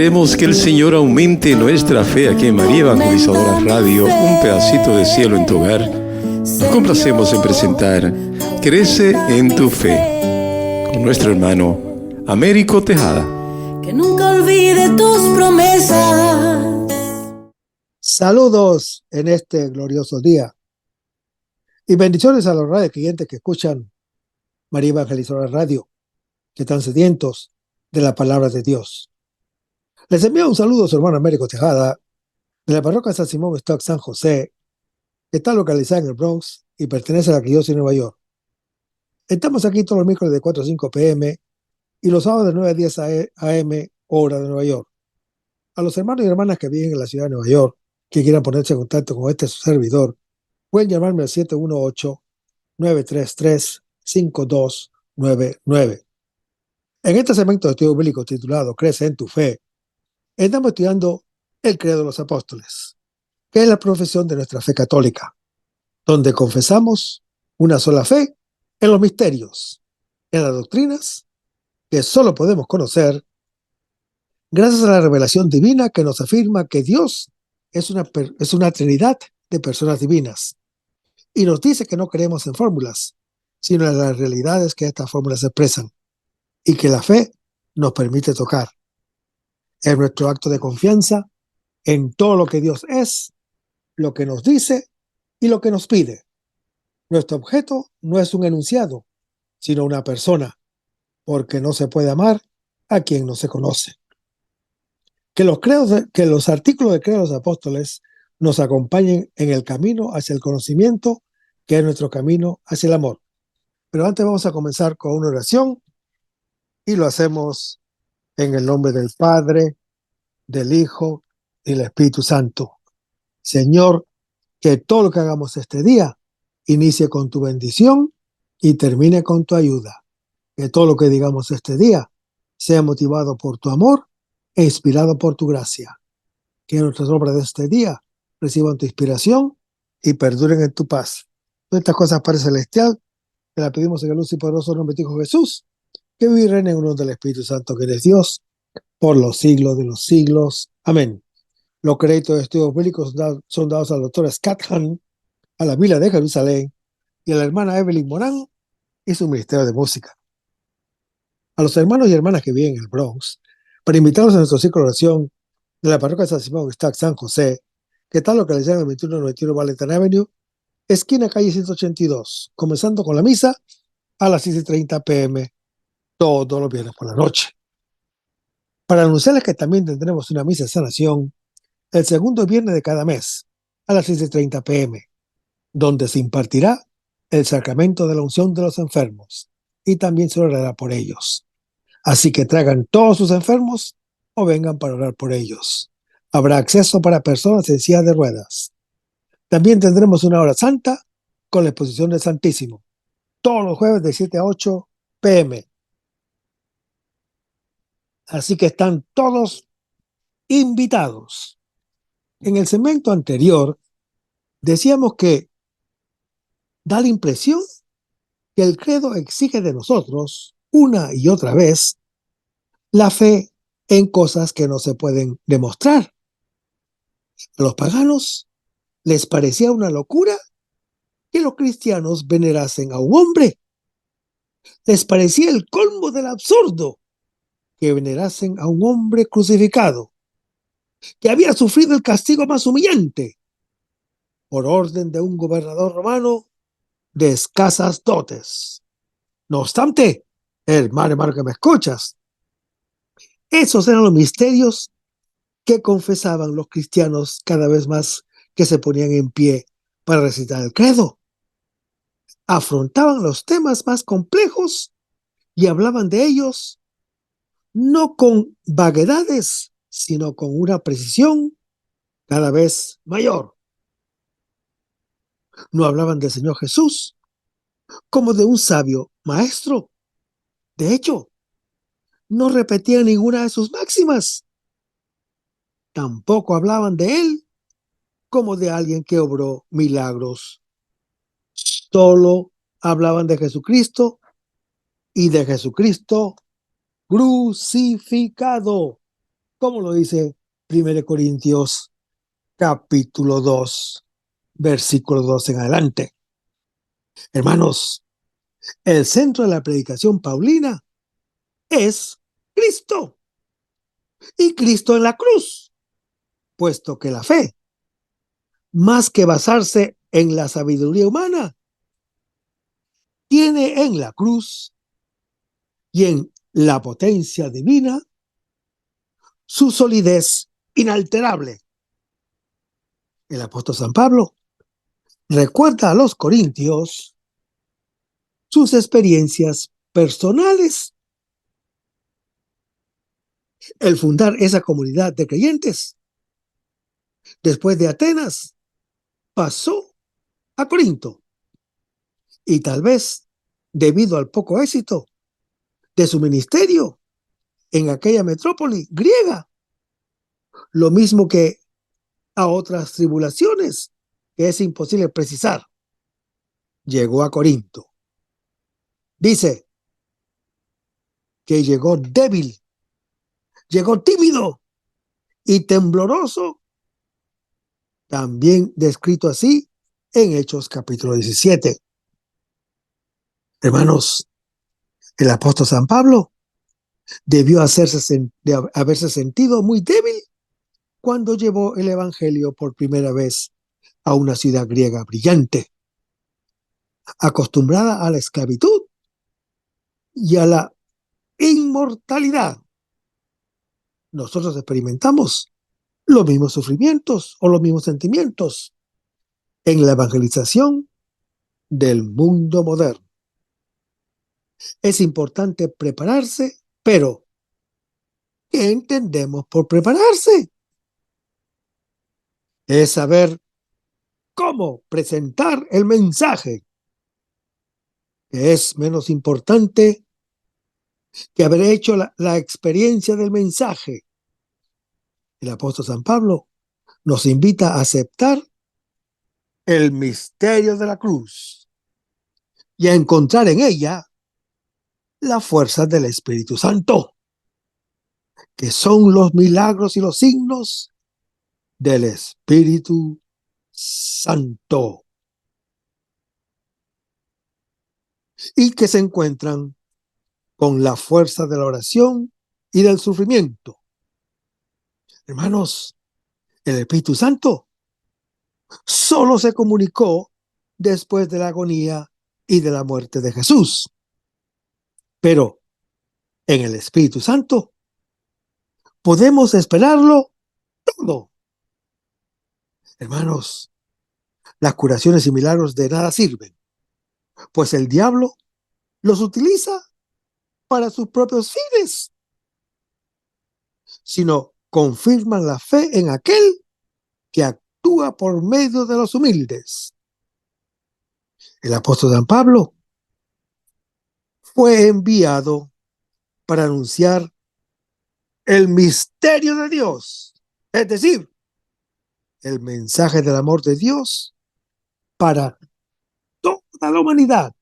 Queremos que el Señor aumente nuestra fe aquí en María Evangelizadora Radio, un pedacito de cielo en tu hogar. Nos complacemos en presentar Crece en tu fe con nuestro hermano Américo Tejada. Que nunca olvide tus promesas. Saludos en este glorioso día y bendiciones a los radio clientes que escuchan María Evangelizadora Radio, que están sedientos de la palabra de Dios. Les envío un saludo a su hermano Américo Tejada, de la parroquia San Simón Stock San José, que está localizada en el Bronx y pertenece a la Arquidiócesis de Nueva York. Estamos aquí todos los miércoles de 4 a 5 p.m. y los sábados de 9 a 10 a.m. hora de Nueva York. A los hermanos y hermanas que viven en la ciudad de Nueva York, que quieran ponerse en contacto con su servidor, pueden llamarme al 718-933-5299. En este segmento de estudio bíblico titulado Crece en tu fe, estamos estudiando el credo de los apóstoles, que es la profesión de nuestra fe católica, donde confesamos una sola fe en los misterios, en las doctrinas que solo podemos conocer gracias a la revelación divina que nos afirma que Dios es una trinidad de personas divinas y nos dice que no creemos en fórmulas, sino en las realidades que estas fórmulas expresan y que la fe nos permite tocar. Es nuestro acto de confianza en todo lo que Dios es, lo que nos dice y lo que nos pide. Nuestro objeto no es un enunciado, sino una persona, porque no se puede amar a quien no se conoce. Que los artículos de credo de los apóstoles nos acompañen en el camino hacia el conocimiento, que es nuestro camino hacia el amor. Pero antes vamos a comenzar con una oración y lo hacemos en el nombre del Padre, del Hijo y del Espíritu Santo. Señor, que todo lo que hagamos este día inicie con tu bendición y termine con tu ayuda. Que todo lo que digamos este día sea motivado por tu amor e inspirado por tu gracia. Que nuestras obras de este día reciban tu inspiración y perduren en tu paz. Todas estas cosas, Padre Celestial, te las pedimos en el luz y poderoso nombre de tu Hijo Jesús, que vive y reina en uno del Espíritu Santo, que eres Dios, por los siglos de los siglos. Amén. Los créditos de estudios bíblicos son dados al doctor Scott Hahn, a la Vila de Jerusalén y a la hermana Evelyn Morán y su ministerio de música. A los hermanos y hermanas que viven en el Bronx, para invitarlos a nuestro ciclo de oración de la parroquia San Simón Stock San José, que está localizada en el 2191 Valentine Avenue, esquina calle 182, comenzando con la misa a las 6:30 p.m. todos los viernes por la noche. Para anunciarles que también tendremos una misa de sanación el segundo viernes de cada mes a las 6:30 p.m., donde se impartirá el sacramento de la unción de los enfermos y también se orará por ellos. Así que traigan todos sus enfermos o vengan para orar por ellos. Habrá acceso para personas en silla de ruedas. También tendremos una hora santa con la exposición del Santísimo, todos los jueves de 7 a 8 p.m. Así que están todos invitados. En el segmento anterior decíamos que da la impresión que el credo exige de nosotros, una y otra vez, la fe en cosas que no se pueden demostrar. A los paganos les parecía una locura que los cristianos venerasen a un hombre. Les parecía el colmo del absurdo que venerasen a un hombre crucificado, que había sufrido el castigo más humillante por orden de un gobernador romano de escasas dotes. No obstante, hermano que me escuchas, esos eran los misterios que confesaban los cristianos cada vez más que se ponían en pie para recitar el credo. Afrontaban los temas más complejos y hablaban de ellos no con vaguedades, sino con una precisión cada vez mayor. No hablaban del Señor Jesús como de un sabio maestro. De hecho, no repetían ninguna de sus máximas. Tampoco hablaban de Él como de alguien que obró milagros. Solo hablaban de Jesucristo y de Jesucristo crucificado. como lo dice 1 Corintios capítulo 2, versículo 2 en adelante. Hermanos, el centro de la predicación paulina es Cristo y Cristo en la cruz, puesto que la fe, más que basarse en la sabiduría humana, tiene en la cruz y en la potencia divina su solidez inalterable. El apóstol San Pablo recuerda a los corintios sus experiencias personales. El fundar esa comunidad de creyentes después de Atenas pasó a Corinto, y tal vez debido al poco éxito de su ministerio en aquella metrópoli griega, lo mismo que a otras tribulaciones que es imposible precisar, llegó a Corinto. Dice que llegó débil, llegó tímido y tembloroso, también descrito así en Hechos capítulo 17. Hermanos, el apóstol San Pablo debió haberse sentido muy débil cuando llevó el evangelio por primera vez a una ciudad griega brillante, acostumbrada a la esclavitud y a la inmortalidad. Nosotros experimentamos los mismos sufrimientos o los mismos sentimientos en la evangelización del mundo moderno. Es importante prepararse, pero ¿qué entendemos por prepararse? Es saber cómo presentar el mensaje, que es menos importante que haber hecho la experiencia del mensaje. El apóstol San Pablo nos invita a aceptar el misterio de la cruz y a encontrar en ella la fuerza del Espíritu Santo, que son los milagros y los signos del Espíritu Santo, y que se encuentran con la fuerza de la oración y del sufrimiento. Hermanos, el Espíritu Santo solo se comunicó después de la agonía y de la muerte de Jesús. Pero en el Espíritu Santo podemos esperarlo todo. Hermanos, las curaciones y milagros de nada sirven, pues el diablo los utiliza para sus propios fines, sino confirman la fe en aquel que actúa por medio de los humildes. El apóstol San Pablo fue enviado para anunciar el misterio de Dios, es decir, el mensaje del amor de Dios para toda la humanidad,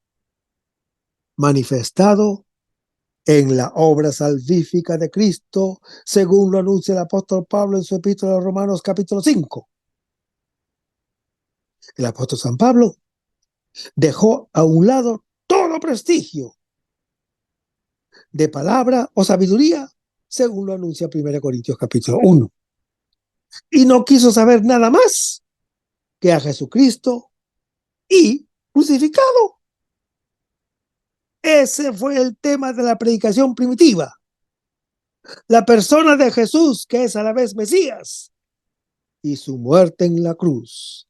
manifestado en la obra salvífica de Cristo, según lo anuncia el apóstol Pablo en su epístola a los Romanos capítulo 5. El apóstol San Pablo dejó a un lado todo prestigio de palabra o sabiduría, según lo anuncia 1 Corintios capítulo 1. Y no quiso saber nada más que a Jesucristo y crucificado. Ese fue el tema de la predicación primitiva. La persona de Jesús, que es a la vez Mesías, y su muerte en la cruz,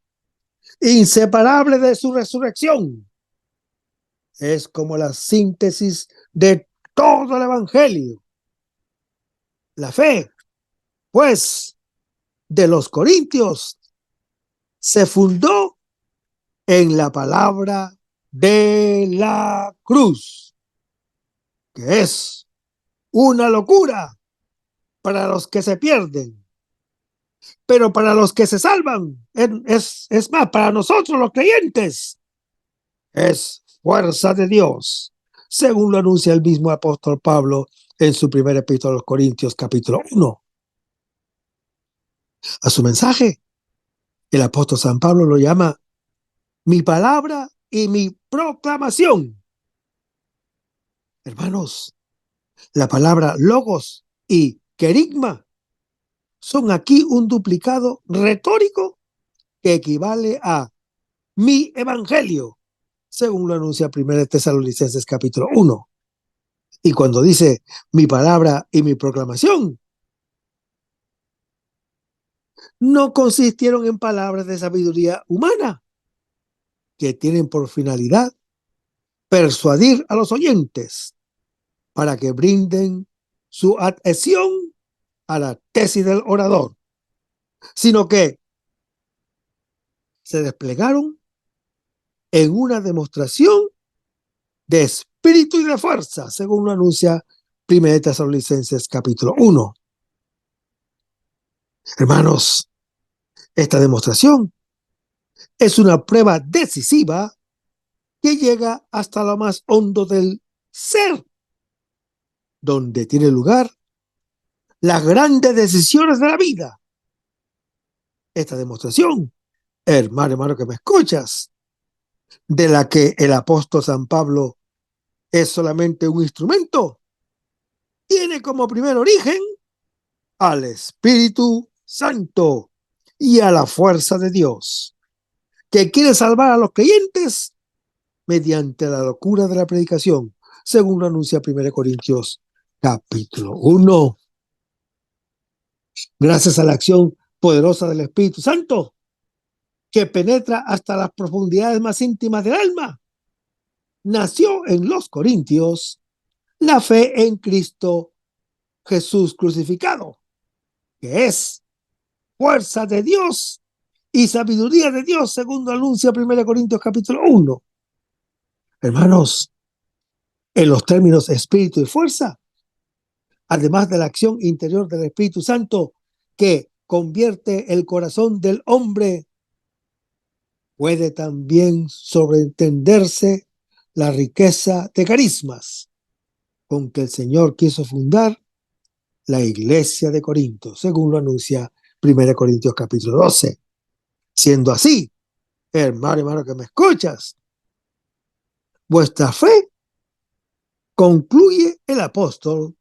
inseparable de su resurrección. Es como la síntesis de todo el evangelio. La fe, pues, de los corintios se fundó en la palabra de la cruz, que es una locura para los que se pierden, pero para los que se salvan, es más, para nosotros los creyentes, es fuerza de Dios, según lo anuncia el mismo apóstol Pablo en su primera epístola a los Corintios capítulo 1. A su mensaje, el apóstol San Pablo lo llama mi palabra y mi proclamación. Hermanos, la palabra logos y querigma son aquí un duplicado retórico que equivale a mi evangelio, según lo anuncia 1 Tesalonicenses capítulo 1. Y cuando dice mi palabra y mi proclamación, no consistieron en palabras de sabiduría humana que tienen por finalidad persuadir a los oyentes para que brinden su adhesión a la tesis del orador, sino que se desplegaron en una demostración de espíritu y de fuerza, según lo anuncia 1 Tesalonicenses capítulo 1. Hermanos, esta demostración es una prueba decisiva que llega hasta lo más hondo del ser, donde tiene lugar las grandes decisiones de la vida. Esta demostración, hermano que me escuchas, de la que el apóstol San Pablo es solamente un instrumento, tiene como primer origen al Espíritu Santo y a la fuerza de Dios, que quiere salvar a los creyentes mediante la locura de la predicación, según lo anuncia 1 Corintios capítulo 1. Gracias a la acción poderosa del Espíritu Santo, que penetra hasta las profundidades más íntimas del alma, nació en los Corintios la fe en Cristo Jesús crucificado, que es fuerza de Dios y sabiduría de Dios, según lo anuncia 1 Corintios capítulo 1. Hermanos, en los términos espíritu y fuerza, además de la acción interior del Espíritu Santo que convierte el corazón del hombre, puede también sobreentenderse la riqueza de carismas con que el Señor quiso fundar la iglesia de Corinto, según lo anuncia 1 Corintios capítulo 12. Siendo así, hermano que me escuchas, vuestra fe, concluye el apóstol,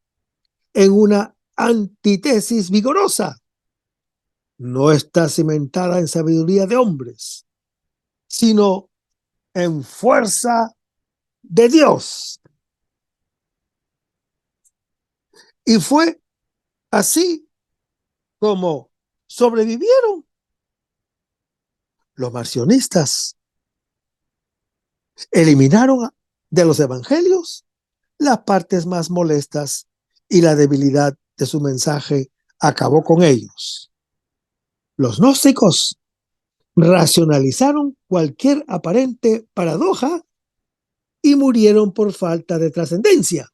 en una antítesis vigorosa. No está cimentada en sabiduría de hombres, sino en fuerza de Dios. Y fue así como sobrevivieron los marcionistas. Eliminaron de los evangelios las partes más molestas y la debilidad de su mensaje acabó con ellos. Los gnósticos racionalizaron cualquier aparente paradoja y murieron por falta de trascendencia.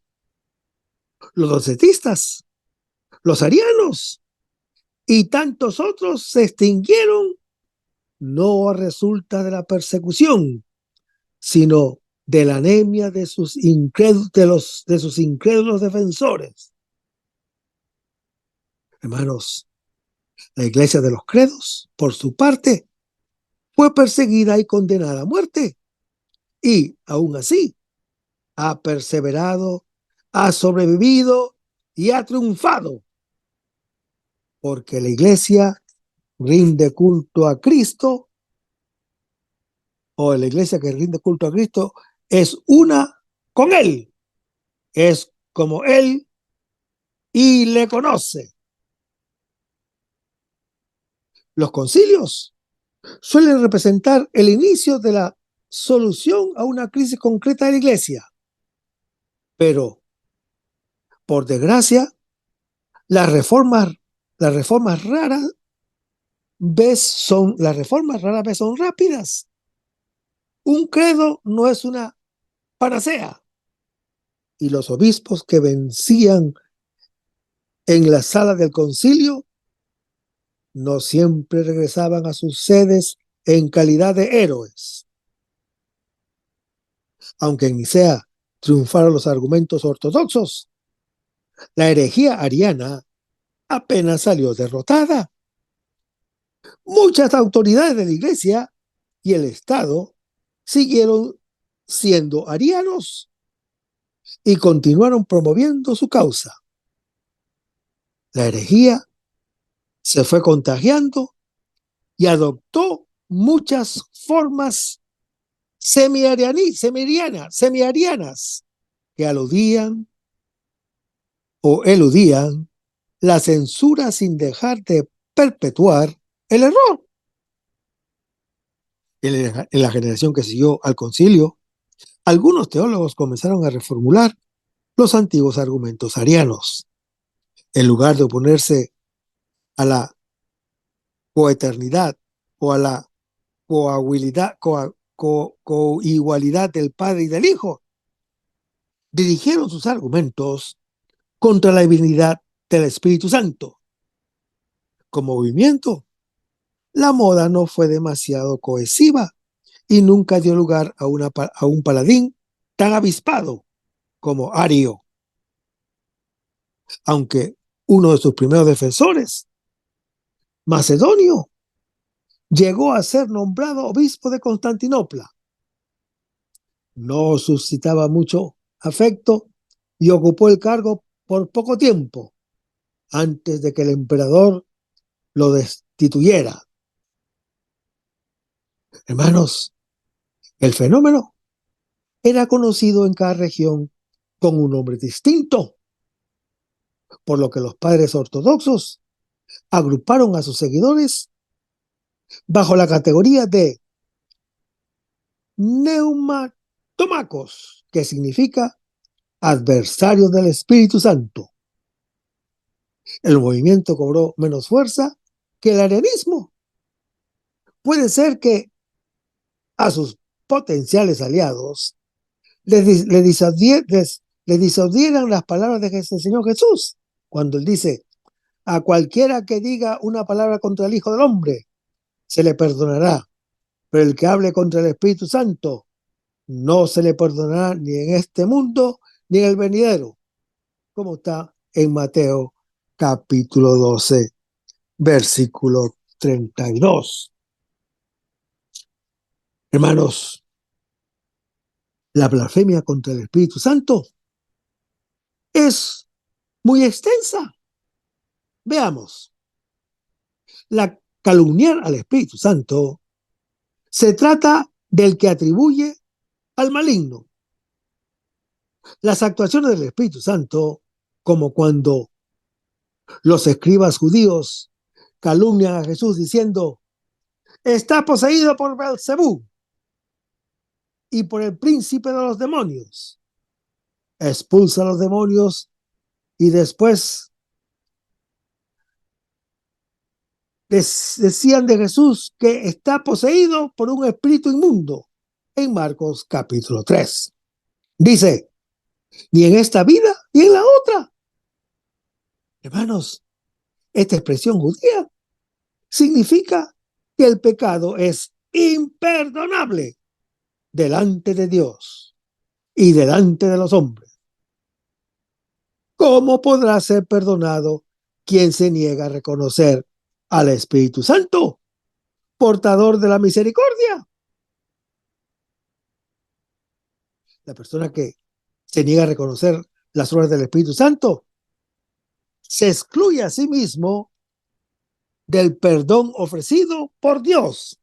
Los docetistas, los arianos y tantos otros se extinguieron no a resulta de la persecución, sino de la anemia de sus incrédulos defensores. Hermanos, la iglesia de los credos, por su parte, fue perseguida y condenada a muerte, y aún así ha perseverado, ha sobrevivido y ha triunfado, porque la iglesia rinde culto a Cristo, o la iglesia que rinde culto a Cristo es una con Él, es como Él y le conoce. Los concilios suelen representar el inicio de la solución a una crisis concreta de la iglesia, pero por desgracia las reformas raras son rápidas. Un credo no es una panacea, y los obispos que vencían en la sala del concilio no siempre regresaban a sus sedes en calidad de héroes. Aunque en Nicea triunfaron los argumentos ortodoxos, la herejía ariana apenas salió derrotada Muchas autoridades de la Iglesia y el Estado siguieron siendo arianos y continuaron promoviendo su causa. La herejía se fue contagiando y adoptó muchas formas semiarianas que aludían o eludían la censura sin dejar de perpetuar el error. En la generación que siguió al concilio, algunos teólogos comenzaron a reformular los antiguos argumentos arianos. En lugar de oponerse a la coeternidad o a la coigualidad del Padre y del Hijo, dirigieron sus argumentos contra la divinidad del Espíritu Santo. Como movimiento, la moda no fue demasiado cohesiva y nunca dio lugar a un paladín tan avispado como Ario, aunque uno de sus primeros defensores, Macedonio, llegó a ser nombrado obispo de Constantinopla. No suscitaba mucho afecto y ocupó el cargo por poco tiempo antes de que el emperador lo destituyera. Hermanos, el fenómeno era conocido en cada región con un nombre distinto, por lo que los padres ortodoxos agruparon a sus seguidores bajo la categoría de neumatomacos, que significa adversarios del Espíritu Santo. El movimiento cobró menos fuerza que el arianismo. Puede ser que a sus potenciales aliados les disaudieran las palabras del Señor Jesús, cuando él dice: a cualquiera que diga una palabra contra el Hijo del Hombre, se le perdonará, pero el que hable contra el Espíritu Santo, no se le perdonará ni en este mundo ni en el venidero, como está en Mateo capítulo 12, versículo 32. Hermanos, la blasfemia contra el Espíritu Santo es muy extensa. Veamos. La calumniar al Espíritu Santo se trata del que atribuye al maligno. Las actuaciones del Espíritu Santo, como cuando los escribas judíos calumnian a Jesús diciendo: está poseído por Beelzebú y por el príncipe de los demonios. Expulsa a los demonios y después decían de Jesús que está poseído por un espíritu inmundo. En Marcos capítulo 3. Dice: ni en esta vida ni en la otra. Hermanos, esta expresión judía significa que el pecado es imperdonable delante de Dios y delante de los hombres. ¿Cómo podrá ser perdonado quien se niega a reconocer al Espíritu Santo, portador de la misericordia? La persona que se niega a reconocer las obras del Espíritu Santo se excluye a sí mismo del perdón ofrecido por Dios.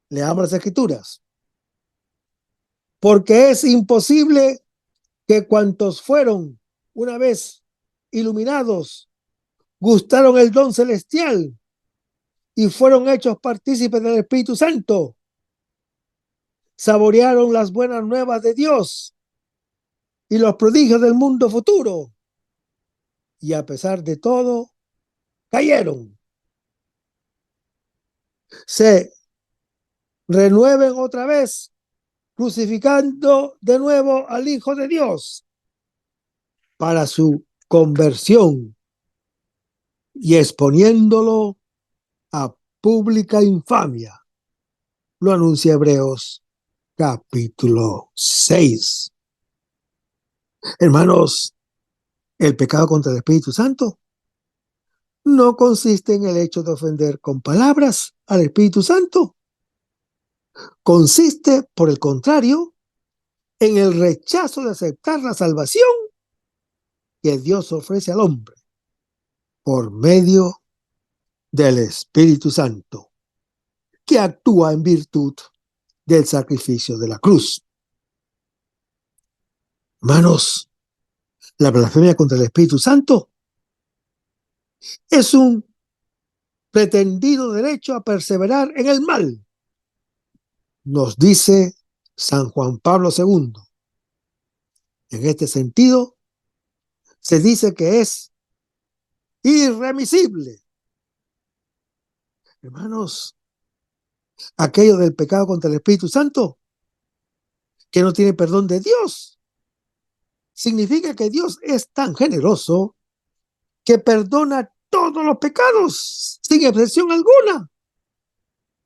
Leamos las Escrituras. Porque es imposible que cuantos fueron una vez iluminados gustaron el don celestial y fueron hechos partícipes del Espíritu Santo, saborearon las buenas nuevas de Dios y los prodigios del mundo futuro, y a pesar de todo cayeron. Se renueven otra vez, crucificando de nuevo al Hijo de Dios para su conversión y exponiéndolo a pública infamia. Lo anuncia Hebreos capítulo 6. Hermanos, el pecado contra el Espíritu Santo no consiste en el hecho de ofender con palabras al Espíritu Santo. Consiste, por el contrario, en el rechazo de aceptar la salvación que Dios ofrece al hombre por medio del Espíritu Santo, que actúa en virtud del sacrificio de la cruz. Hermanos, la blasfemia contra el Espíritu Santo es un pretendido derecho a perseverar en el mal, nos dice San Juan Pablo II. En este sentido, se dice que es irremisible. Hermanos, aquello del pecado contra el Espíritu Santo, que no tiene perdón de Dios, significa que Dios es tan generoso que perdona todos los pecados sin excepción alguna,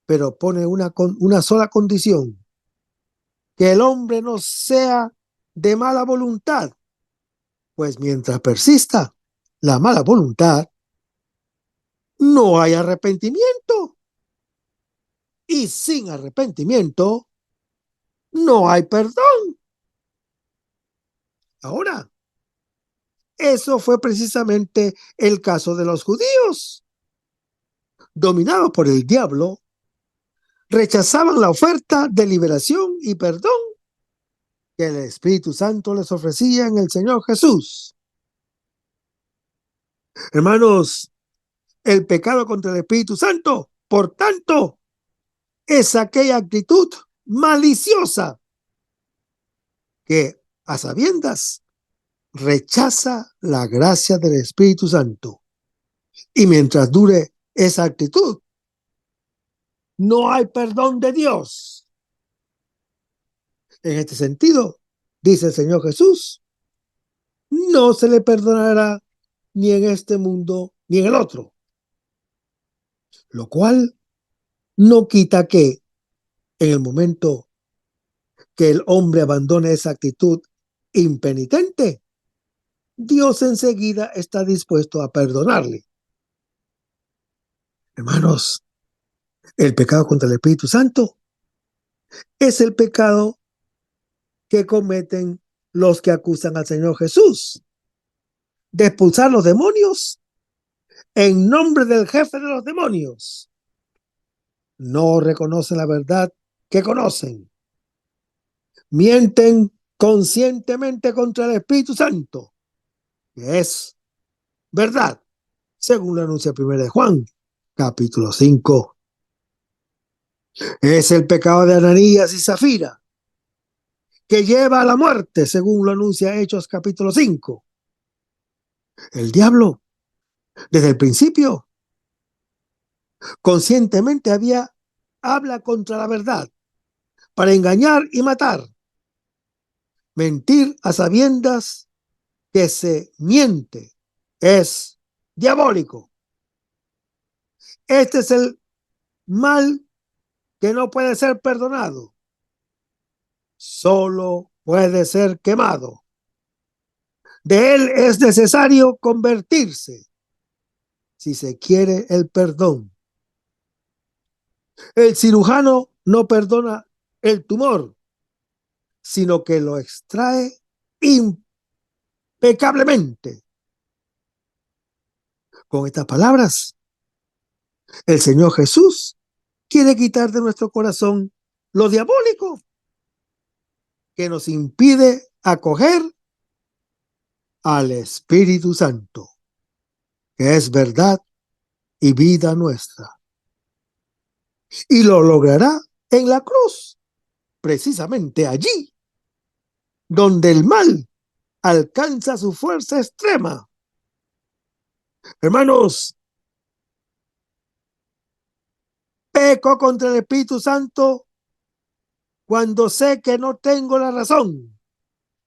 pero pone una sola condición: que el hombre no sea de mala voluntad, pues mientras persista la mala voluntad, no hay arrepentimiento, y sin arrepentimiento no hay perdón. Ahora, eso fue precisamente el caso de los judíos. Dominados por el diablo, rechazaban la oferta de liberación y perdón que el Espíritu Santo les ofrecía en el Señor Jesús. Hermanos, el pecado contra el Espíritu Santo, por tanto, es aquella actitud maliciosa que, a sabiendas, rechaza la gracia del Espíritu Santo. Y mientras dure esa actitud, no hay perdón de Dios. En este sentido, dice el Señor Jesús, no se le perdonará ni en este mundo ni en el otro. Lo cual no quita que en el momento que el hombre abandone esa actitud impenitente, Dios enseguida está dispuesto a perdonarle. Hermanos, el pecado contra el Espíritu Santo es el pecado que cometen los que acusan al Señor Jesús de expulsar los demonios en nombre del jefe de los demonios. No reconocen la verdad que conocen. Mienten conscientemente contra el Espíritu Santo, que es verdad, según lo anuncia 1 de Juan, capítulo 5. Es el pecado de Ananías y Zafira, que lleva a la muerte, según lo anuncia Hechos capítulo 5. El diablo, desde el principio, conscientemente habla contra la verdad para engañar y matar. Mentir a sabiendas que se miente es diabólico. Este es el mal que no puede ser perdonado. Solo puede ser quemado. De él es necesario convertirse si se quiere el perdón. El cirujano no perdona el tumor, sino que lo extrae impecablemente. Con estas palabras, el Señor Jesús quiere quitar de nuestro corazón lo diabólico que nos impide acoger al Espíritu Santo, que es verdad y vida nuestra. Y lo logrará en la cruz, precisamente allí, donde el mal alcanza su fuerza extrema. Hermanos, peco contra el Espíritu Santo cuando sé que no tengo la razón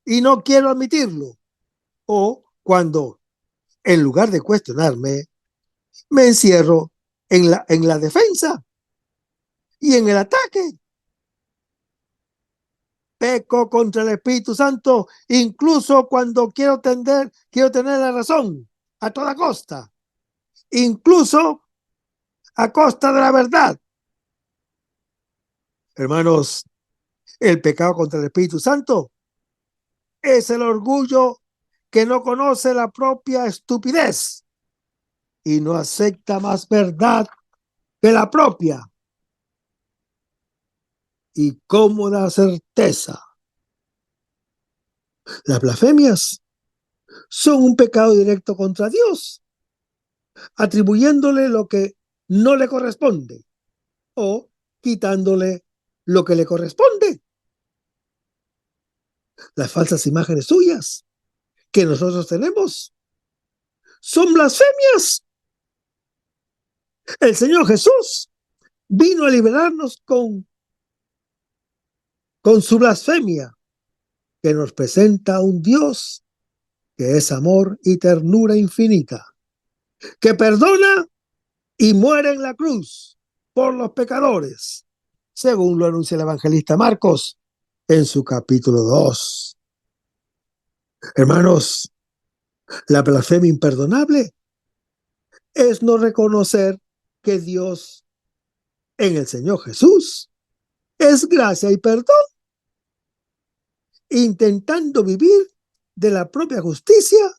y no quiero admitirlo, o cuando, en lugar de cuestionarme, me encierro en la defensa y en el ataque. Peco contra el Espíritu Santo incluso cuando quiero tener la razón a toda costa incluso a costa de la verdad. Hermanos, el pecado contra el Espíritu Santo es el orgullo que no conoce la propia estupidez y no acepta más verdad que la propia y cómoda certeza. Las blasfemias son un pecado directo contra Dios, atribuyéndole lo que no le corresponde o quitándole lo que le corresponde. Las falsas imágenes suyas que nosotros tenemos son blasfemias. El Señor Jesús vino a liberarnos con su blasfemia, que nos presenta a un Dios que es amor y ternura infinita, que perdona y muere en la cruz por los pecadores, según lo anuncia el evangelista Marcos en su capítulo 2. Hermanos, la blasfemia imperdonable es no reconocer que Dios en el Señor Jesús es gracia y perdón, intentando vivir de la propia justicia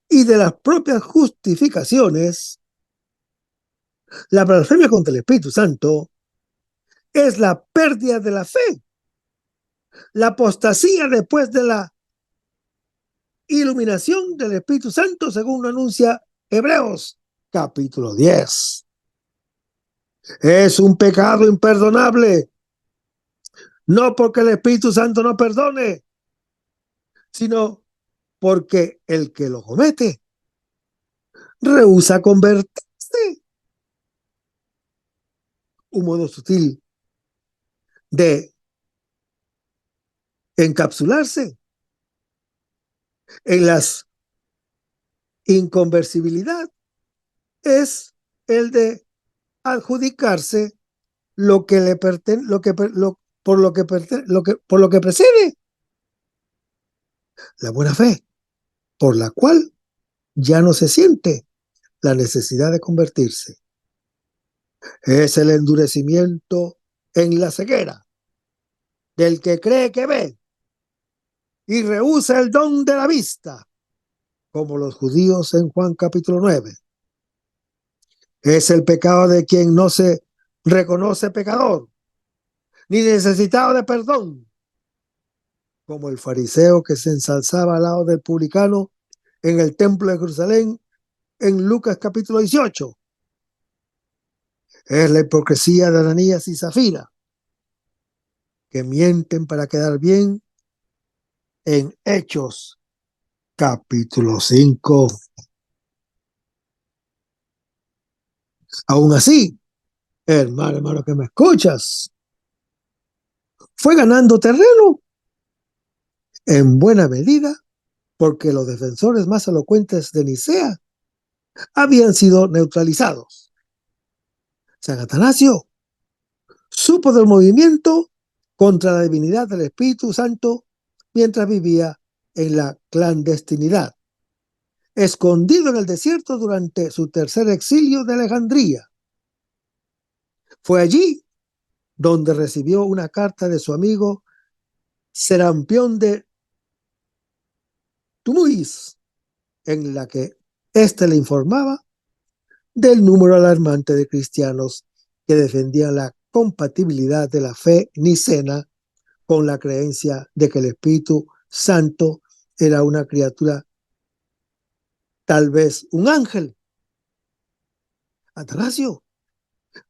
y de las propias justificaciones. La blasfemia contra el Espíritu Santo es la pérdida de la fe, la apostasía después de la iluminación del Espíritu Santo, según lo anuncia Hebreos capítulo 10. Es un pecado imperdonable, no porque el Espíritu Santo no perdone, sino porque el que lo comete rehúsa convertirse. Un modo sutil de encapsularse en la inconversibilidad es el de adjudicarse lo que le pertenece, por lo que precede la buena fe, por la cual ya no se siente la necesidad de convertirse. Es el endurecimiento en la ceguera del que cree que ve y rehúsa el don de la vista, como los judíos en Juan capítulo 9. Es el pecado de quien no se reconoce pecador, ni necesitado de perdón, como el fariseo que se ensalzaba al lado del publicano en el templo de Jerusalén en Lucas capítulo 18. Es la hipocresía de Ananías y Zafira, que mienten para quedar bien en Hechos capítulo 5. Aún así, hermano que me escuchas, fue ganando terreno en buena medida porque los defensores más elocuentes de Nicea habían sido neutralizados. San Atanasio supo del movimiento contra la divinidad del Espíritu Santo mientras vivía en la clandestinidad, escondido en el desierto durante su tercer exilio de Alejandría. Fue allí donde recibió una carta de su amigo Serampión de Tumuis, en la que éste le informaba del número alarmante de cristianos que defendían la compatibilidad de la fe nicena con la creencia de que el Espíritu Santo era una criatura, tal vez un ángel. Atanasio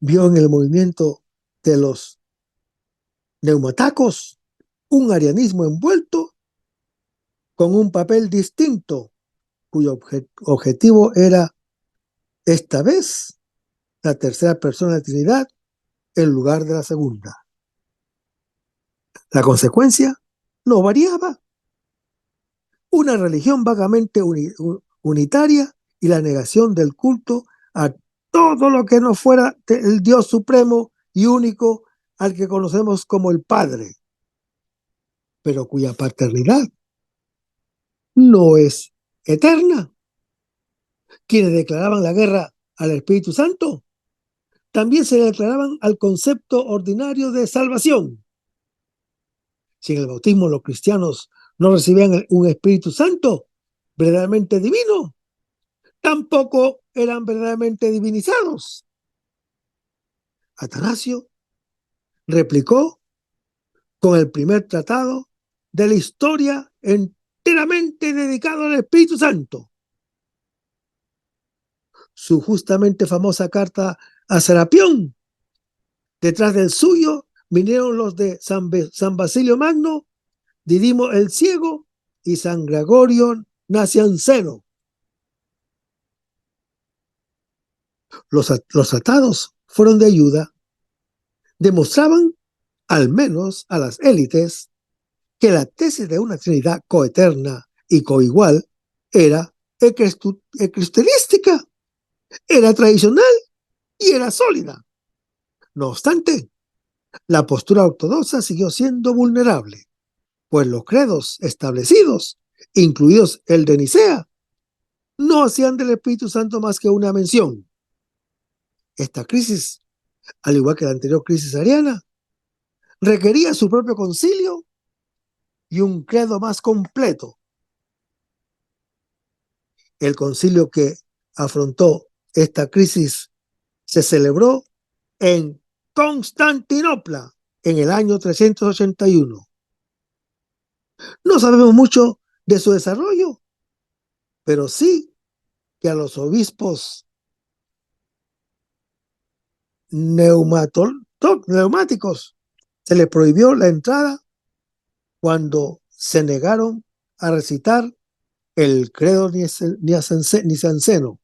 vio en el movimiento de los neumatacos un arianismo envuelto con un papel distinto, cuyo objetivo era, esta vez, la tercera persona de la Trinidad en lugar de la segunda. La consecuencia no variaba. Una religión vagamente unitaria y la negación del culto a todo lo que no fuera el Dios supremo y único al que conocemos como el Padre, pero cuya paternidad no es eterna. Quienes declaraban la guerra al Espíritu Santo también se declaraban al concepto ordinario de salvación. Si en el bautismo los cristianos no recibían un Espíritu Santo verdaderamente divino, tampoco eran verdaderamente divinizados. Atanasio replicó con el primer tratado de la historia enteramente dedicado al Espíritu Santo. Su justamente famosa carta a Serapión. Detrás del suyo vinieron los de San Basilio Magno, Didimo el Ciego y San Gregorio Nacianceno. Los tratados fueron de ayuda. Demostraban, al menos a las élites, que la tesis de una Trinidad coeterna y coigual era ecristalística, era tradicional y era sólida. No obstante, la postura ortodoxa siguió siendo vulnerable, pues los credos establecidos, incluidos el de Nicea, no hacían del Espíritu Santo más que una mención. Esta crisis, al igual que la anterior crisis ariana, requería su propio concilio y un credo más completo. El concilio que afrontó esta crisis se celebró en Constantinopla en el año 381. No sabemos mucho de su desarrollo, pero sí que a los obispos neumáticos se les prohibió la entrada cuando se negaron a recitar el credo nicenceno.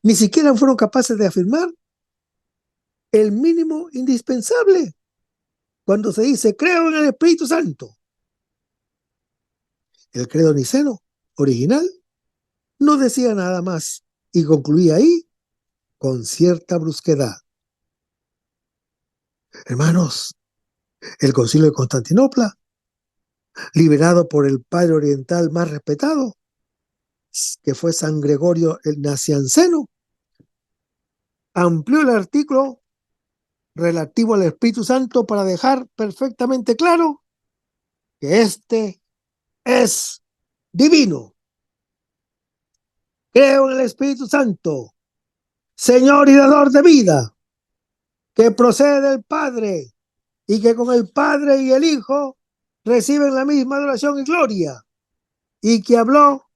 Ni siquiera fueron capaces de afirmar el mínimo indispensable cuando se dice creo en el Espíritu Santo. El credo niceno original no decía nada más y concluía ahí con cierta brusquedad. Hermanos, el Concilio de Constantinopla, liberado por el padre oriental más respetado, que fue San Gregorio el Nacianceno, amplió el artículo relativo al Espíritu Santo para dejar perfectamente claro que este es divino. Creo en el Espíritu Santo, Señor y dador de vida, que procede del Padre y que con el Padre y el Hijo reciben la misma adoración y gloria, y que habló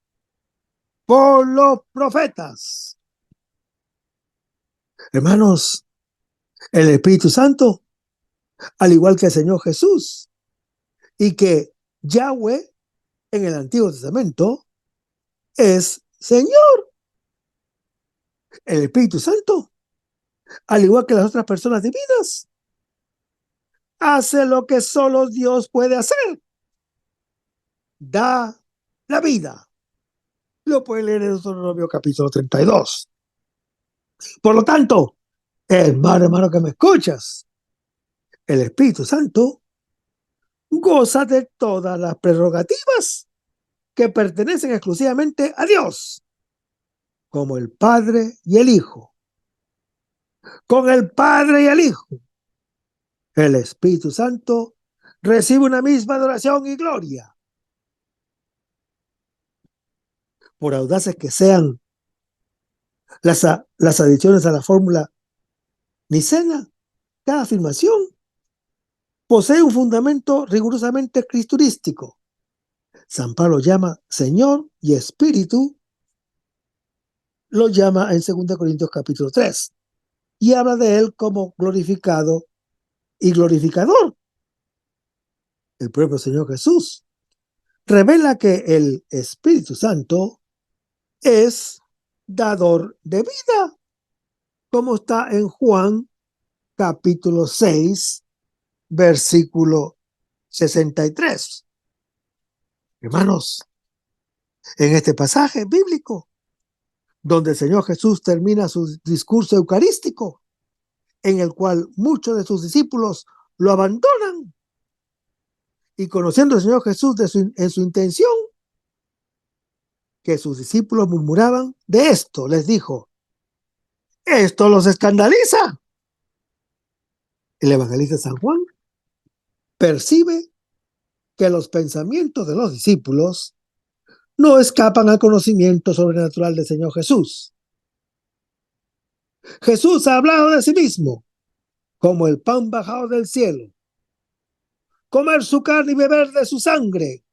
por los profetas. Hermanos, el Espíritu Santo, al igual que el Señor Jesús, y que Yahweh en el Antiguo Testamento es Señor. El Espíritu Santo, al igual que las otras personas divinas, hace lo que solo Dios puede hacer. Da la vida. Lo puede leer en Deuteronomio capítulo 32. Por lo tanto, hermano que me escuchas, el Espíritu Santo goza de todas las prerrogativas que pertenecen exclusivamente a Dios, como el Padre y el Hijo. Con el Padre y el Hijo, el Espíritu Santo recibe una misma adoración y gloria. Por audaces que sean las adiciones a la fórmula nicena, cada afirmación posee un fundamento rigurosamente cristurístico. San Pablo llama Señor y Espíritu, lo llama en 2 Corintios capítulo 3, y habla de él como glorificado y glorificador. El propio Señor Jesús revela que el Espíritu Santo es dador de vida, como está en Juan capítulo 6, versículo 63. Hermanos, en este pasaje bíblico, donde el Señor Jesús termina su discurso eucarístico, en el cual muchos de sus discípulos lo abandonan, y conociendo al Señor Jesús en su intención, que sus discípulos murmuraban de esto, les dijo: esto los escandaliza. El evangelista San Juan percibe que los pensamientos de los discípulos no escapan al conocimiento sobrenatural del Señor Jesús. Jesús ha hablado de sí mismo como el pan bajado del cielo. Comer su carne y beber de su sangre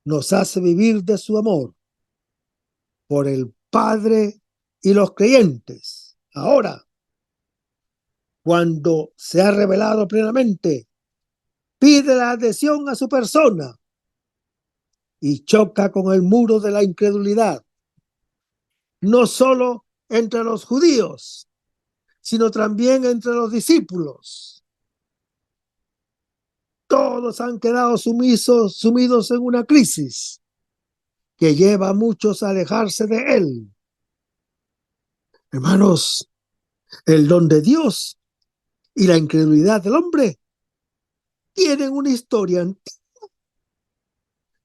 nos hace vivir de su amor por el Padre y los creyentes. Ahora, cuando se ha revelado plenamente, pide la adhesión a su persona y choca con el muro de la incredulidad, no solo entre los judíos, sino también entre los discípulos. Todos han quedado sumidos en una crisis que lleva a muchos a alejarse de él. Hermanos, el don de Dios y la incredulidad del hombre tienen una historia antigua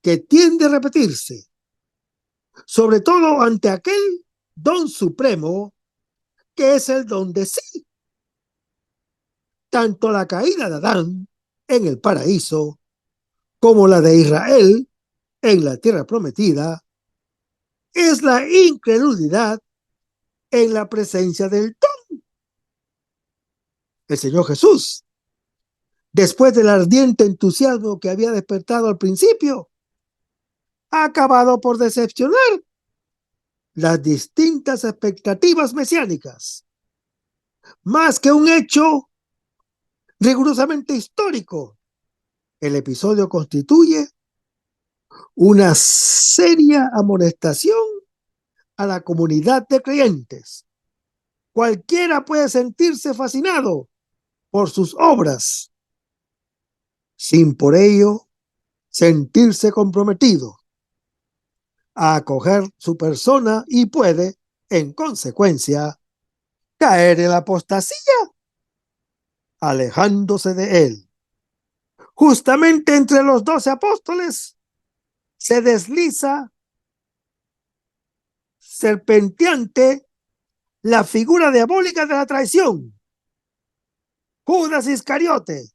que tiende a repetirse, sobre todo ante aquel don supremo que es el don de sí. Tanto la caída de Adán en el paraíso como la de Israel en la tierra prometida es la incredulidad en la presencia del don. El Señor Jesús, después del ardiente entusiasmo que había despertado al principio, ha acabado por decepcionar las distintas expectativas mesiánicas. Más que un hecho rigurosamente histórico, el episodio constituye una seria amonestación a la comunidad de creyentes. Cualquiera puede sentirse fascinado por sus obras, sin por ello sentirse comprometido a acoger su persona y puede, en consecuencia, caer en la apostasía, alejándose de él. Justamente entre los 12 apóstoles se desliza serpenteante la figura diabólica de la traición. Judas Iscariote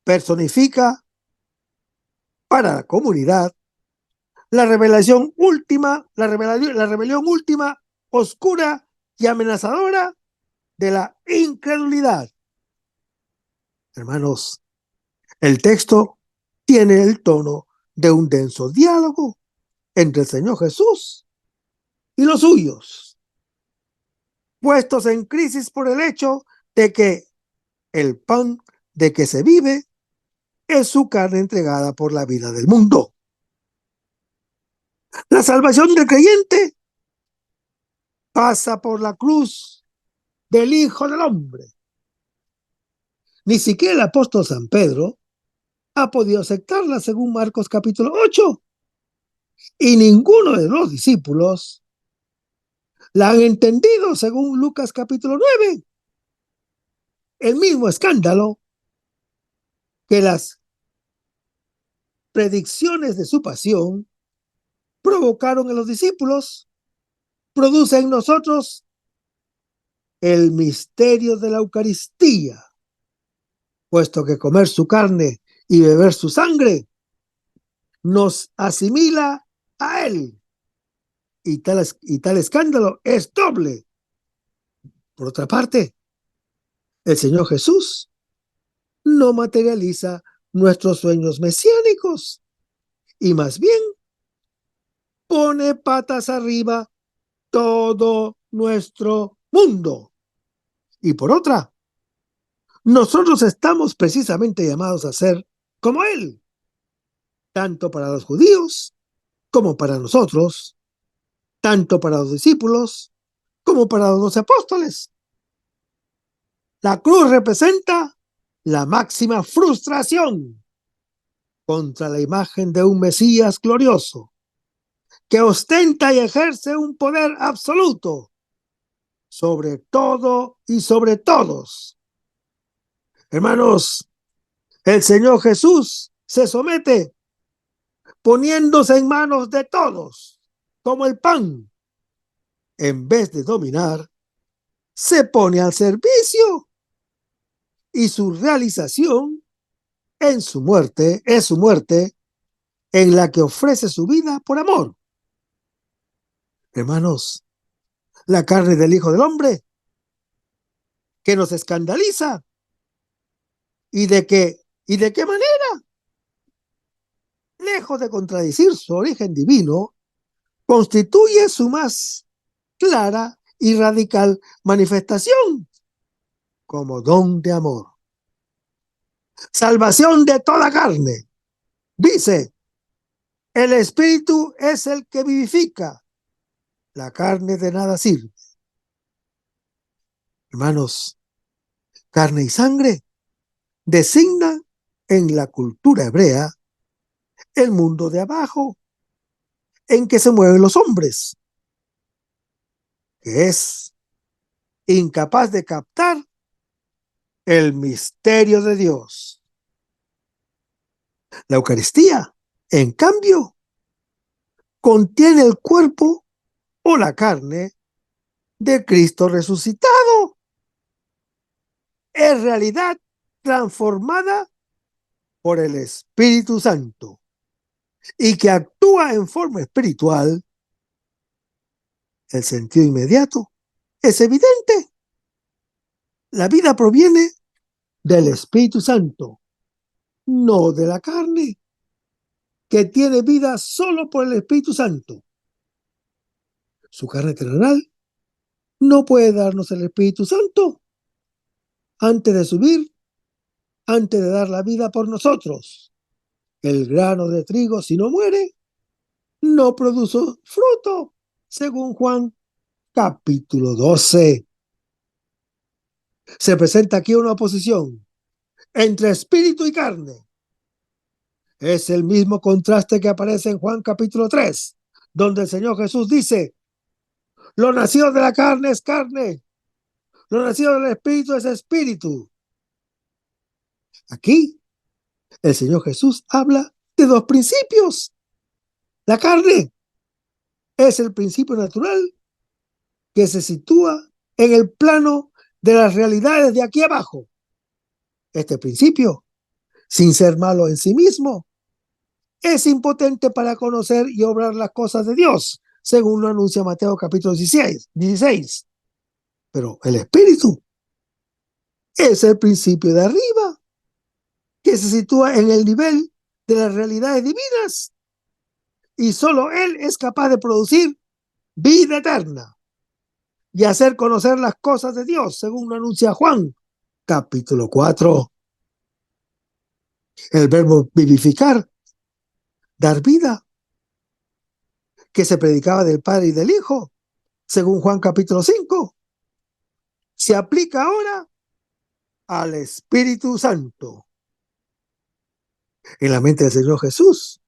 personifica para la comunidad la rebelión última, oscura y amenazadora de la incredulidad. Hermanos, el texto tiene el tono de un denso diálogo entre el Señor Jesús y los suyos, puestos en crisis por el hecho de que el pan de que se vive es su carne entregada por la vida del mundo. La salvación del creyente pasa por la cruz del Hijo del Hombre. Ni siquiera el apóstol San Pedro ha podido aceptarla según Marcos capítulo 8, y ninguno de los discípulos la han entendido según Lucas capítulo 9. El mismo escándalo que las predicciones de su pasión provocaron en los discípulos produce en nosotros el misterio de la Eucaristía, puesto que comer su carne y beber su sangre nos asimila a él, y tal escándalo es doble. Por otra parte, el Señor Jesús no materializa nuestros sueños mesiánicos y más bien pone patas arriba todo nuestro mundo. Y por otra, nosotros estamos precisamente llamados a ser como Él, tanto para los judíos como para nosotros, tanto para los discípulos como para los 12 apóstoles. La cruz representa la máxima frustración contra la imagen de un Mesías glorioso que ostenta y ejerce un poder absoluto sobre todo y sobre todos. Hermanos, el Señor Jesús se somete poniéndose en manos de todos, como el pan, en vez de dominar, se pone al servicio y su realización es su muerte en la que ofrece su vida por amor. Hermanos, la carne del Hijo del Hombre que nos escandaliza y de qué manera, lejos de contradecir su origen divino, constituye su más clara y radical manifestación como don de amor. Salvación de toda carne. Dice, el espíritu es el que vivifica, la carne de nada sirve. Hermanos, carne y sangre designan en la cultura hebrea el mundo de abajo en que se mueven los hombres, que es incapaz de captar el misterio de Dios. La Eucaristía, en cambio, contiene el cuerpo o la carne de Cristo resucitado. Es realidad transformada por el Espíritu Santo y que actúa en forma espiritual. El sentido inmediato es evidente. La vida proviene del Espíritu Santo, no de la carne, que tiene vida solo por el Espíritu Santo. Su carne terrenal no puede darnos el Espíritu Santo antes de subir, antes de dar la vida por nosotros. El grano de trigo, si no muere, no produce fruto, según Juan capítulo 12. Se presenta aquí una oposición entre espíritu y carne. Es el mismo contraste que aparece en Juan capítulo 3, donde el Señor Jesús dice, lo nacido de la carne es carne, lo nacido del espíritu es espíritu. Aquí el Señor Jesús habla de dos principios. La carne es el principio natural que se sitúa en el plano de las realidades de aquí abajo. Este principio, sin ser malo en sí mismo, es impotente para conocer y obrar las cosas de Dios, según lo anuncia Mateo capítulo 16. Pero el espíritu es el principio de arriba, que se sitúa en el nivel de las realidades divinas, y solo Él es capaz de producir vida eterna y hacer conocer las cosas de Dios, según lo anuncia Juan capítulo 4. El verbo vivificar, dar vida, que se predicaba del Padre y del Hijo, según Juan capítulo 5, se aplica ahora al Espíritu Santo. En la mente del Señor Jesús,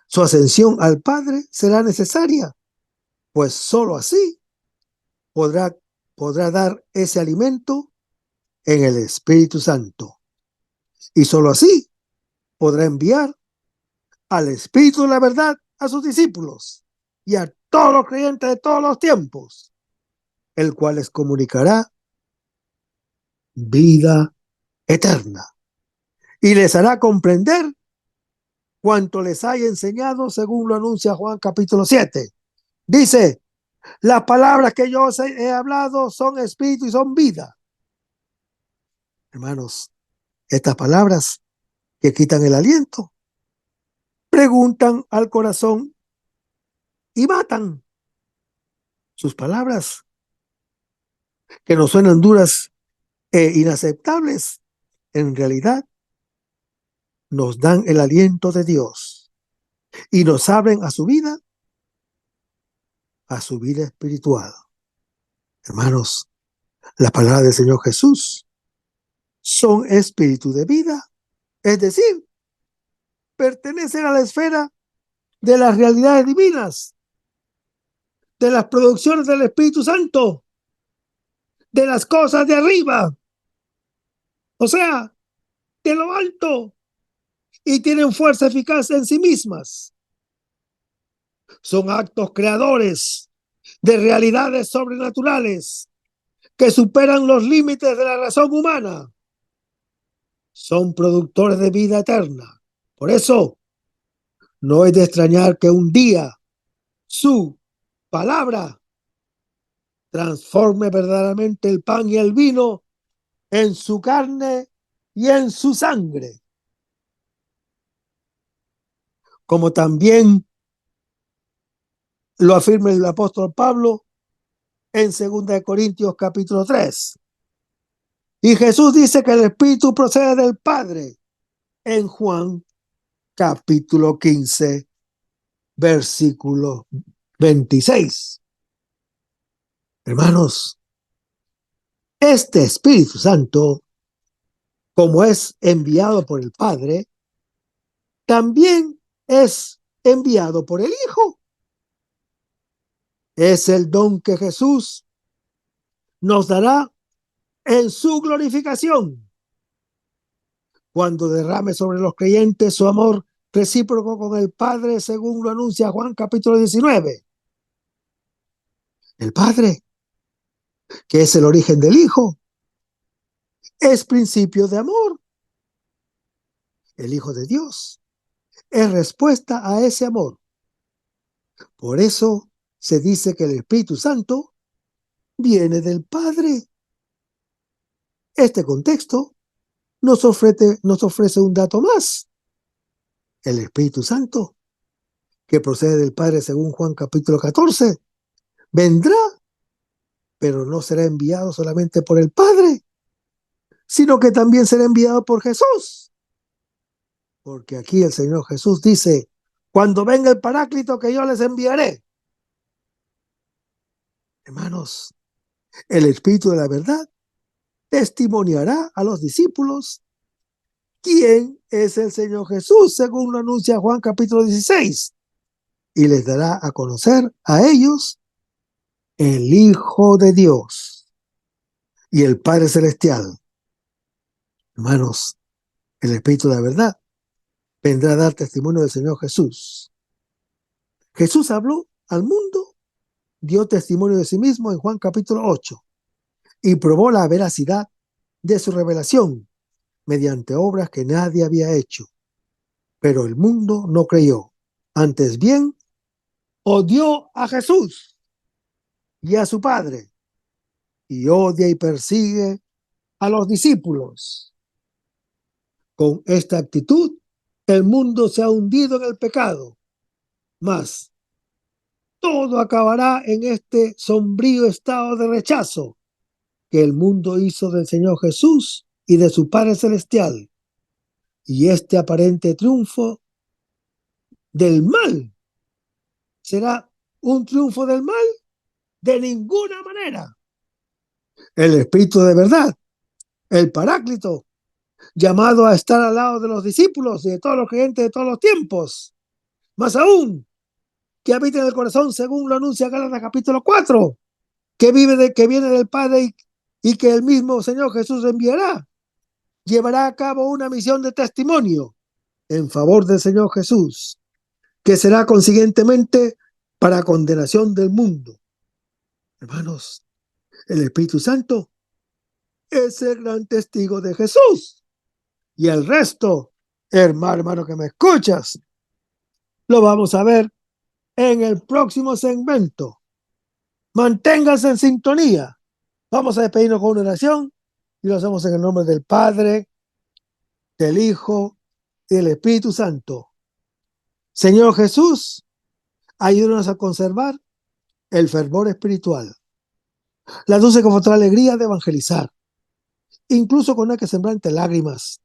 su ascensión al Padre será necesaria, pues sólo así podrá dar ese alimento en el Espíritu Santo. Y sólo así podrá enviar al Espíritu de la verdad a sus discípulos y a todos los creyentes de todos los tiempos, el cual les comunicará vida eterna y les hará comprender cuanto les haya enseñado, según lo anuncia Juan capítulo 7. Dice, las palabras que yo os he hablado son espíritu y son vida. Hermanos, estas palabras que quitan el aliento, preguntan al corazón y matan. Sus palabras, que nos suenan duras e inaceptables, en realidad nos dan el aliento de Dios y nos abren a su vida espiritual. Hermanos, las palabras del Señor Jesús son espíritu de vida, es decir, pertenecen a la esfera de las realidades divinas, de las producciones del Espíritu Santo, de las cosas de arriba, o sea, de lo alto, y tienen fuerza eficaz en sí mismas. Son actos creadores de realidades sobrenaturales que superan los límites de la razón humana. Son productores de vida eterna. Por eso, no es de extrañar que un día su palabra transforme verdaderamente el pan y el vino en su carne y en su sangre. Como también lo afirma el apóstol Pablo en 2 Corintios capítulo 3. Y Jesús dice que el Espíritu procede del Padre en Juan capítulo 15, versículo 26. Hermanos, este Espíritu Santo, como es enviado por el Padre, también es enviado por el Hijo. Es el don que Jesús nos dará en su glorificación, cuando derrame sobre los creyentes su amor recíproco con el Padre, según lo anuncia Juan capítulo 19. El Padre, que es el origen del Hijo, es principio de amor. El Hijo de Dios es respuesta a ese amor. Por eso se dice que el Espíritu Santo viene del Padre. Este contexto nos ofrece un dato más. El Espíritu Santo, que procede del Padre según Juan capítulo 14, vendrá, pero no será enviado solamente por el Padre, sino que también será enviado por Jesús. Porque aquí el Señor Jesús dice, cuando venga el Paráclito que yo les enviaré. Hermanos, el Espíritu de la verdad testimoniará a los discípulos quién es el Señor Jesús, según lo anuncia Juan capítulo 16, y les dará a conocer a ellos el Hijo de Dios y el Padre Celestial. Hermanos, el Espíritu de la verdad vendrá a dar testimonio del Señor Jesús. Jesús habló al mundo, dio testimonio de sí mismo en Juan capítulo 8 y probó la veracidad de su revelación mediante obras que nadie había hecho. Pero el mundo no creyó. Antes bien, odió a Jesús y a su Padre, y odia y persigue a los discípulos. Con esta actitud, el mundo se ha hundido en el pecado, mas todo acabará en este sombrío estado de rechazo que el mundo hizo del Señor Jesús y de su Padre Celestial, y este aparente triunfo del mal será un triunfo del mal de ninguna manera. El Espíritu de verdad, el Paráclito, llamado a estar al lado de los discípulos y de todos los creyentes de todos los tiempos, más aún, que habita en el corazón según lo anuncia Gálatas capítulo 4, que viene del Padre y que el mismo Señor Jesús enviará, llevará a cabo una misión de testimonio en favor del Señor Jesús, que será consiguientemente para condenación del mundo. Hermanos, el Espíritu Santo es el gran testigo de Jesús. Y el resto, hermano que me escuchas, lo vamos a ver en el próximo segmento. Manténgase en sintonía. Vamos a despedirnos con una oración y lo hacemos en el nombre del Padre, del Hijo y del Espíritu Santo. Señor Jesús, ayúdanos a conservar el fervor espiritual, la dulce y confortable alegría de evangelizar, incluso con aquel semblante lágrimas,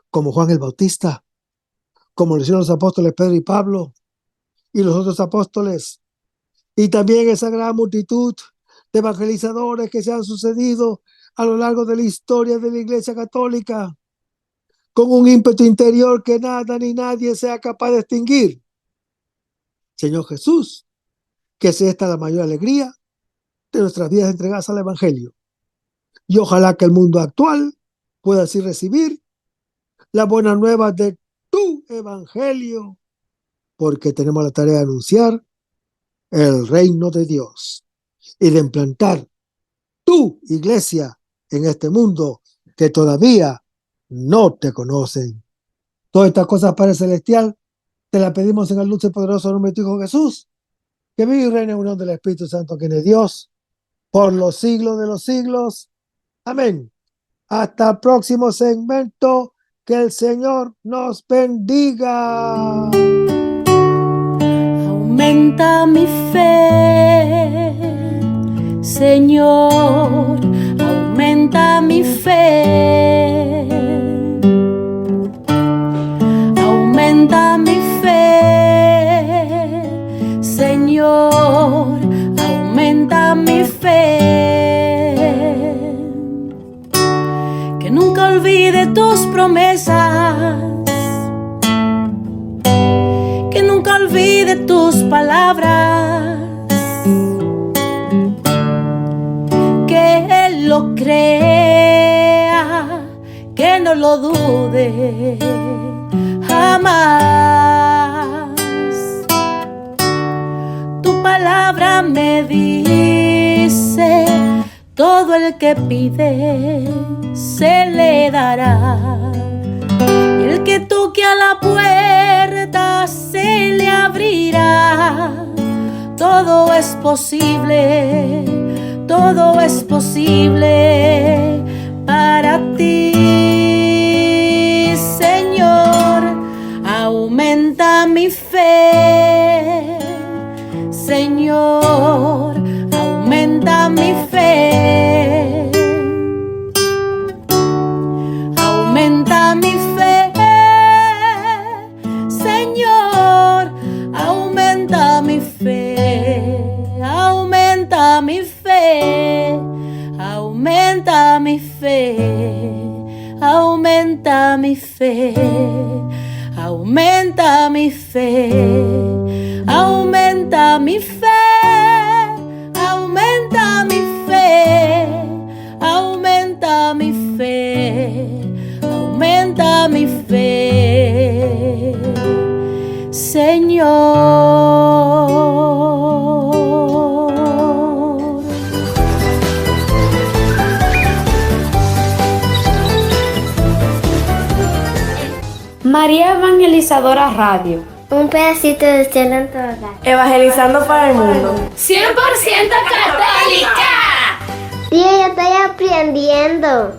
como Juan el Bautista, como lo hicieron los apóstoles Pedro y Pablo y los otros apóstoles, y también esa gran multitud de evangelizadores que se han sucedido a lo largo de la historia de la Iglesia Católica, con un ímpetu interior que nada ni nadie sea capaz de extinguir. Señor Jesús, que sea esta la mayor alegría de nuestras vidas entregadas al Evangelio. Y ojalá que el mundo actual pueda así recibir las buenas nuevas de tu Evangelio, porque tenemos la tarea de anunciar el reino de Dios y de implantar tu iglesia en este mundo que todavía no te conocen. Todas estas cosas, Padre Celestial, te las pedimos en el dulce y poderoso nombre de tu Hijo Jesús, que vive y reina en unión del Espíritu Santo, quien es Dios, por los siglos de los siglos. Amén. Hasta el próximo segmento. Que el Señor nos bendiga. Aumenta mi fe, Señor, aumenta mi fe. Aumenta mi fe, Señor, aumenta mi fe. Que nunca olvide tus promesas, que nunca olvide tus palabras, que Él lo crea, que no lo dude jamás. Tu palabra me dice: todo el que pide se le dará, y el que toque a la puerta se le abrirá. Todo es posible para ti, Señor. Aumenta mi fe, Señor, aumenta mi fe. Aumenta mi fe, Señor, aumenta mi fe. Aumenta mi fe, aumenta mi fe. Aumenta mi fe, aumenta mi fe. Aumenta mi fe, aumenta mi fe. Aumenta mi fe, aumenta mi fe, Señor. María Evangelizadora Radio. Un pedacito de cielo en tu hogar. Evangelizando para el mundo. 100% católica. Sí, yo estoy aprendiendo.